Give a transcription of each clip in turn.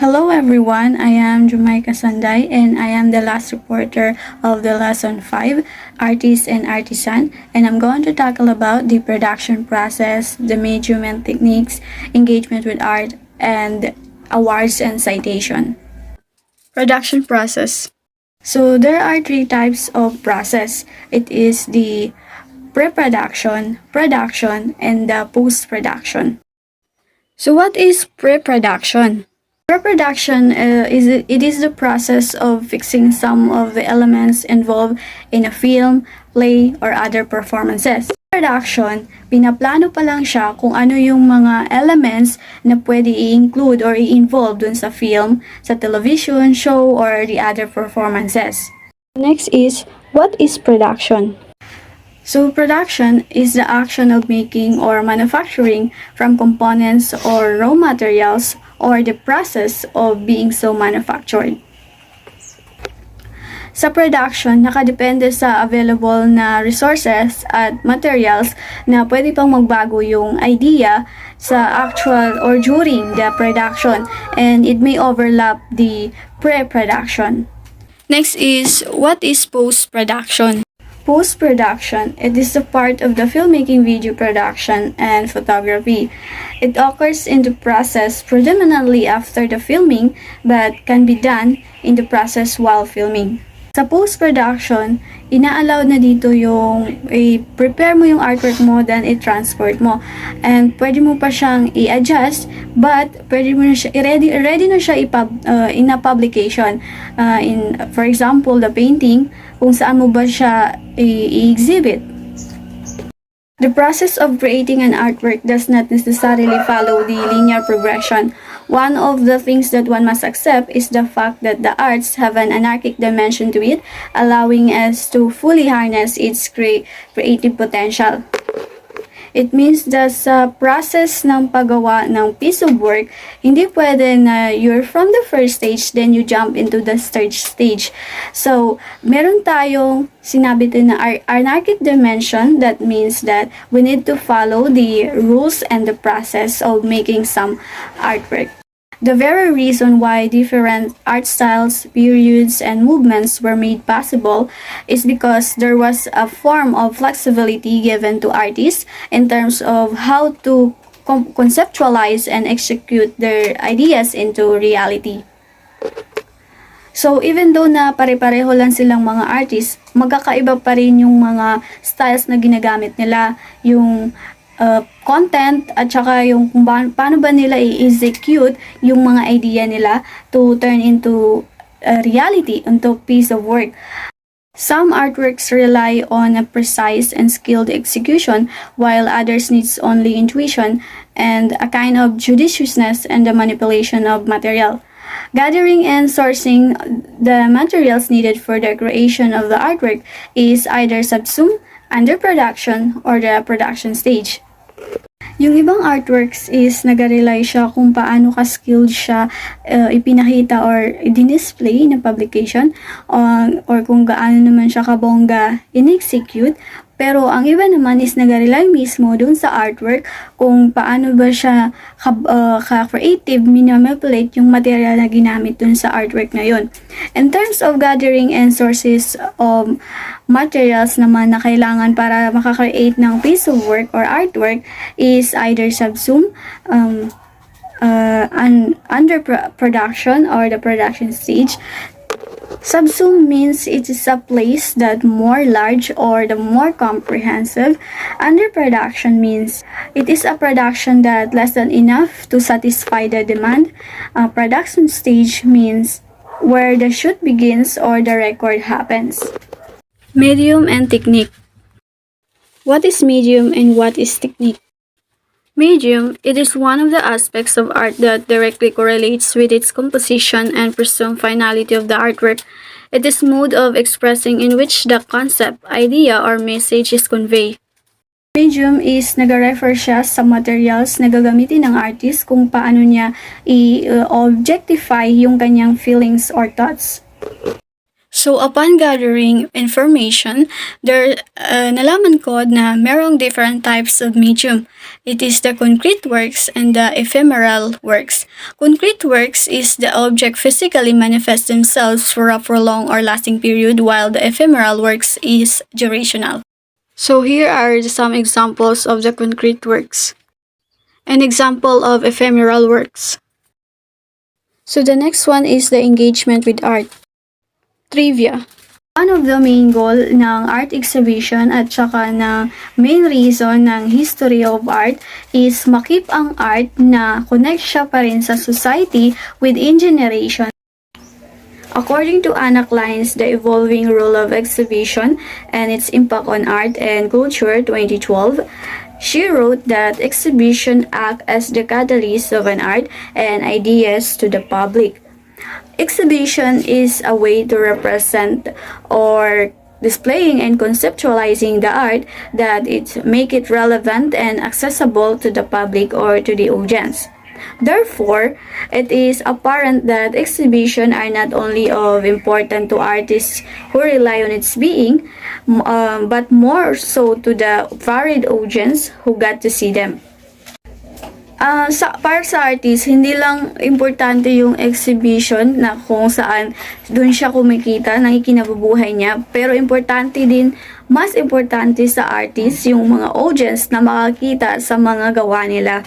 Hello everyone, I am Jumaika Sanday and I am the last reporter of the lesson 5, Artist and Artisan, and I'm going to tackle about the production process, the medium and techniques, engagement with art, and awards and citation. Production process. So there are three types of process. It is the pre-production, production, and the post-production. So what is pre-production? Pre-production is the process of fixing some of the elements involved in a film, play, or other performances. Production, pinaplano pa lang siya kung ano yung mga elements na pwede i-include or i-involve dun sa film, sa television show, or the other performances. Next is, what is production? So production is the action of making or manufacturing from components or raw materials or the process of being so manufactured. Sa production, nakadepende sa available na resources at materials na pwede pang magbago yung idea sa actual or during the production, and it may overlap the pre-production. Next is, what is post-production? Post-production, it is the part of the filmmaking, video production, and photography. It occurs in the process predominantly after the filming but can be done in the process while filming. Sa post-production, ina-allow na dito yung i-prepare mo yung artwork mo, then i-transport mo. And pwede mo pa siyang i-adjust, but pwede mo na siya, ready na siya in a publication. For example, the painting, kung saan mo ba siya i-exhibit. The process of creating an artwork does not necessarily follow the linear progression. One of the things that one must accept is the fact that the arts have an anarchic dimension to it, allowing us to fully harness its creative potential. It means that sa process ng paggawa ng piece of work, hindi pwede na you're from the first stage, then you jump into the third stage. So, meron tayong sinabi din na anarchic dimension. That means that we need to follow the rules and the process of making some artwork. The very reason why different art styles, periods, and movements were made possible is because there was a form of flexibility given to artists in terms of how to conceptualize and execute their ideas into reality. So, even though na pare-pareho lang silang mga artists, magkakaiba pa rin yung mga styles na ginagamit nila, yung content at saka yung kung paano ba nila i-execute yung mga idea nila to turn into reality, into piece of work. Some artworks rely on a precise and skilled execution, while others needs only intuition and a kind of judiciousness and the manipulation of material. Gathering and sourcing the materials needed for the creation of the artwork is either subsumed, under production, or the production stage. Yung ibang artworks is nag-rely siya kung paano ka-skilled siya ipinakita or i-display na publication, or kung gaano naman siya kabongga in-execute. Pero ang iba naman is nag-rely mismo dun sa artwork kung paano ba siya ka-creative, minamipulate yung material na ginamit dun sa artwork na yun. In terms of gathering and sources of materials naman na kailangan para makakreate ng piece of work or artwork is either subsume, under production, or the production stage. Subsume means it is a place that more large or the more comprehensive. Under production means it is a production that less than enough to satisfy the demand. Production stage means where the shoot begins or the record happens. Medium and technique. What is medium and what is technique? Medium, it is one of the aspects of art that directly correlates with its composition and presumed finality of the artwork. It is mode of expressing in which the concept, idea, or message is conveyed. Medium is nag-refer siya sa materials na gagamitin ng artist kung paano niya i-objectify yung kanyang feelings or thoughts. So, upon gathering information, nalaman ko na merong different types of medium. It is the concrete works and the ephemeral works. Concrete works is the object physically manifest themselves for a prolonged or lasting period, while the ephemeral works is durational. So, here are some examples of the concrete works. An example of ephemeral works. So, the next one is the engagement with art. Trivia. One of the main goal ng art exhibition at saka na main reason ng history of art is makip ang art na connect siya pa rin sa society within generation. According to Anna Klein's The Evolving Role of Exhibition and Its Impact on Art and Culture 2012, she wrote that exhibition act as the catalyst of an art and ideas to the public. Exhibition is a way to represent or displaying and conceptualizing the art that it make it relevant and accessible to the public or to the audience. Therefore, it is apparent that exhibitions are not only of important to artists who rely on its being, but more so to the varied audience who got to see them. Para sa artist, hindi lang importante yung exhibition na kung saan doon siya kumikita ng ikinabubuhay niya, pero importante din, mas importante sa artist yung mga audience na makakita sa mga gawa nila.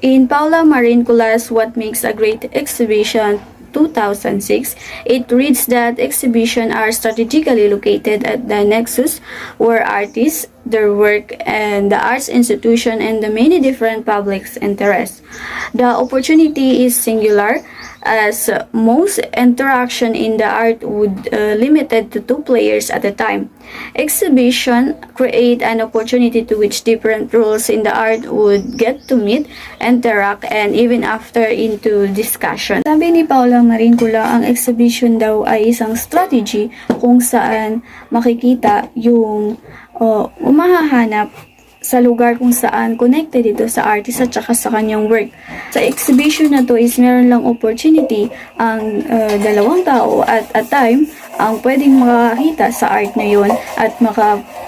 In Paula Marincula's What Makes a Great Exhibition 2006, it reads that exhibitions are strategically located at the nexus where artists, their work, and the arts institution and the many different public's interests. The opportunity is singular as most interaction in the art would limited to 2 players at a time. Exhibition create an opportunity to which different roles in the art would get to meet, interact, and even after into discussion. Sabi ni Paula Marincula, ang exhibition daw ay isang strategy kung saan makikita yung umahahanap sa lugar kung saan connected ito sa artist at saka sa kanyang work. Sa exhibition na to is meron lang opportunity ang dalawang tao at a time ang pwedeng makakita sa art na yun at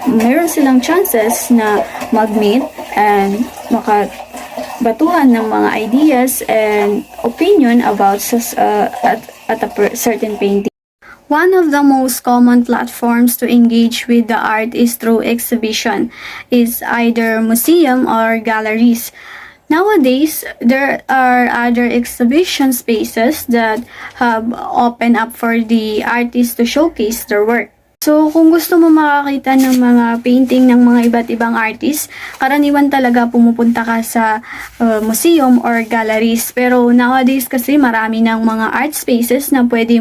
meron silang chances na mag-meet and makabatuhan ng mga ideas and opinion about at a certain painting. One of the most common platforms to engage with the art is through exhibition, is either museum or galleries. Nowadays, there are other exhibition spaces that have opened up for the artists to showcase their work. So, kung gusto mo makakita ng mga painting ng mga iba't ibang artists, karaniwan talaga pumupunta ka sa museum or galleries. Pero nowadays kasi marami ng mga art spaces na pwede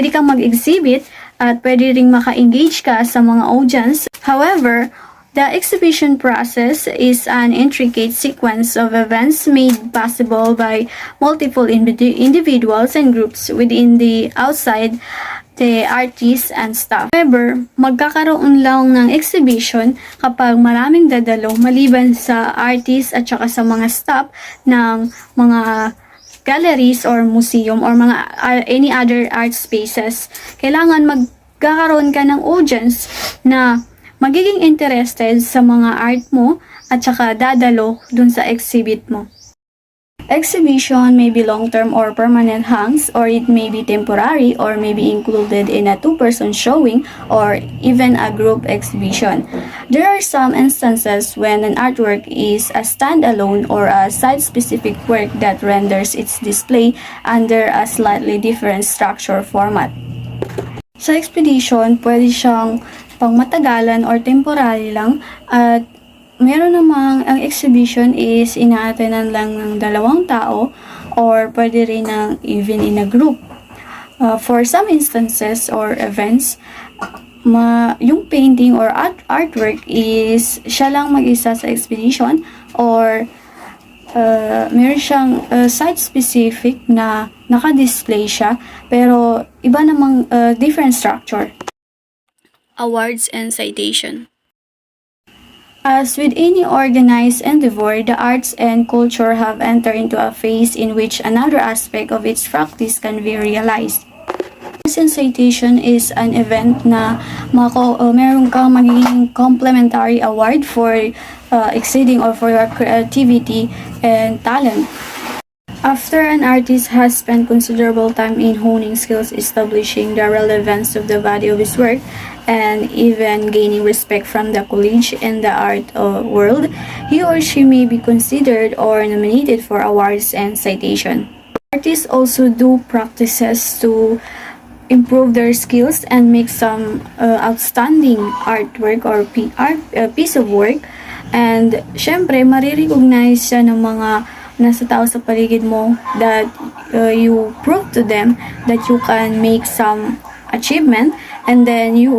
kang mag-exhibit at pwede ring maka-engage ka sa mga audience. However, the exhibition process is an intricate sequence of events made possible by multiple individuals and groups within the outside the artists and staff. However, magkakaroon lang ng exhibition kapag maraming dadalo maliban sa artists at saka sa mga staff ng mga galleries or museum or any other art spaces. Kailangan magkakaroon ka ng audience na magiging interested sa mga art mo at saka dadalo dun sa exhibit mo. Exhibition may be long-term or permanent hangs, or it may be temporary or may be included in a 2-person showing or even a group exhibition. There are some instances when an artwork is a standalone or a site-specific work that renders its display under a slightly different structure format. Sa exhibition, pwede siyang pangmatagalan or temporary lang at meron namang ang exhibition is inaatenan lang ng 2 tao or pwede rin ng even in a group. For some instances or events, yung painting or artwork is siya lang mag-isa sa exhibition or meron siyang site-specific na naka-display siya pero iba namang different structure. Awards and citation. As with any organized endeavor, the arts and culture have entered into a phase in which another aspect of its practice can be realized. And Citation is an event na meron kang magiging complimentary award for exceeding or for your creativity and talent. After an artist has spent considerable time in honing skills, establishing the relevance of the body of his work, and even gaining respect from the college and the art world, he or she may be considered or nominated for awards and citation. Artists also do practices to improve their skills and make some outstanding artwork or piece of work. And syempre, marirecognize siya ng mga nasa tao sa paligid mo that you prove to them that you can make some achievement, and then you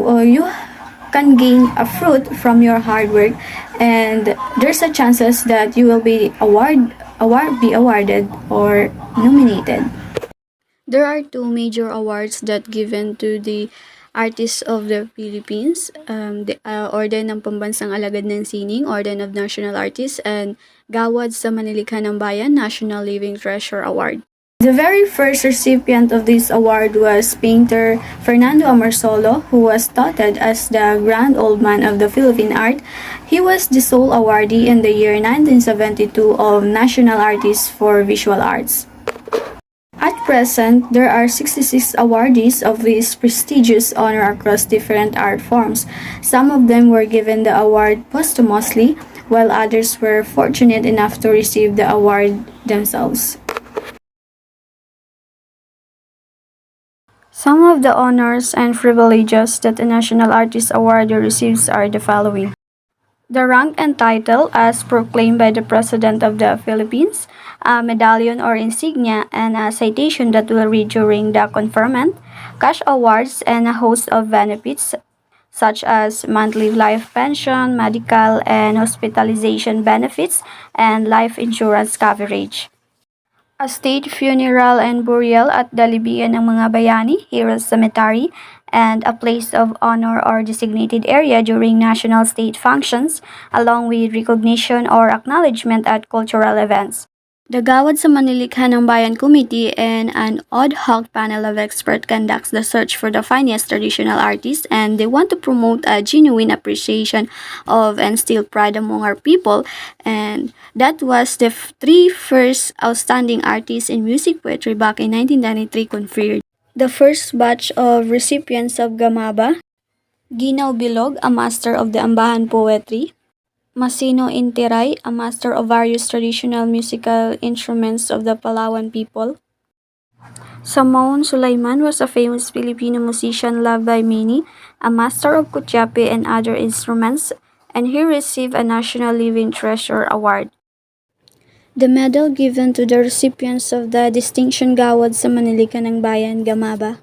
can gain a fruit from your hard work, and there's a chances that you will be awarded or nominated. There are two major awards that given to the artists of the Philippines, the Orden ng Pambansang Alagad ng Sining, Orden of National Artists, and Gawad sa Manilikha ng Bayan National Living Treasure Award. The very first recipient of this award was painter Fernando Amorsolo, who was touted as the grand old man of the Philippine art. He was the sole awardee in the year 1972 of National Artist for Visual Arts. At present, there are 66 awardees of this prestigious honor across different art forms. Some of them were given the award posthumously, while others were fortunate enough to receive the award themselves. Some of the honors and privileges that a National Artist Award receives are the following: the rank and title as proclaimed by the President of the Philippines, a medallion or insignia, and a citation that will read during the conferment, cash awards, and a host of benefits such as monthly life pension, medical and hospitalization benefits, and life insurance coverage. A state funeral and burial at the Libyan ng mga bayani, Heroes Cemetery, and a place of honor or designated area during national state functions, along with recognition or acknowledgement at cultural events. The Gawad sa Manilikha ng Bayan Committee and an ad hoc panel of experts conducts the search for the finest traditional artists, and they want to promote a genuine appreciation of and still pride among our people. And that was the three first outstanding artists in music poetry back in 1993 conferred. The first batch of recipients of Gamaba: Ginaw Bilog, a master of the Ambahan poetry; Masino Intiray, a master of various traditional musical instruments of the Palawan people. Samoon Sulaiman was a famous Filipino musician loved by many, a master of kutyapi and other instruments, and he received a National Living Treasure Award. The medal given to the recipients of the distinction Gawad sa Manilikan ng Bayan, Gamaba.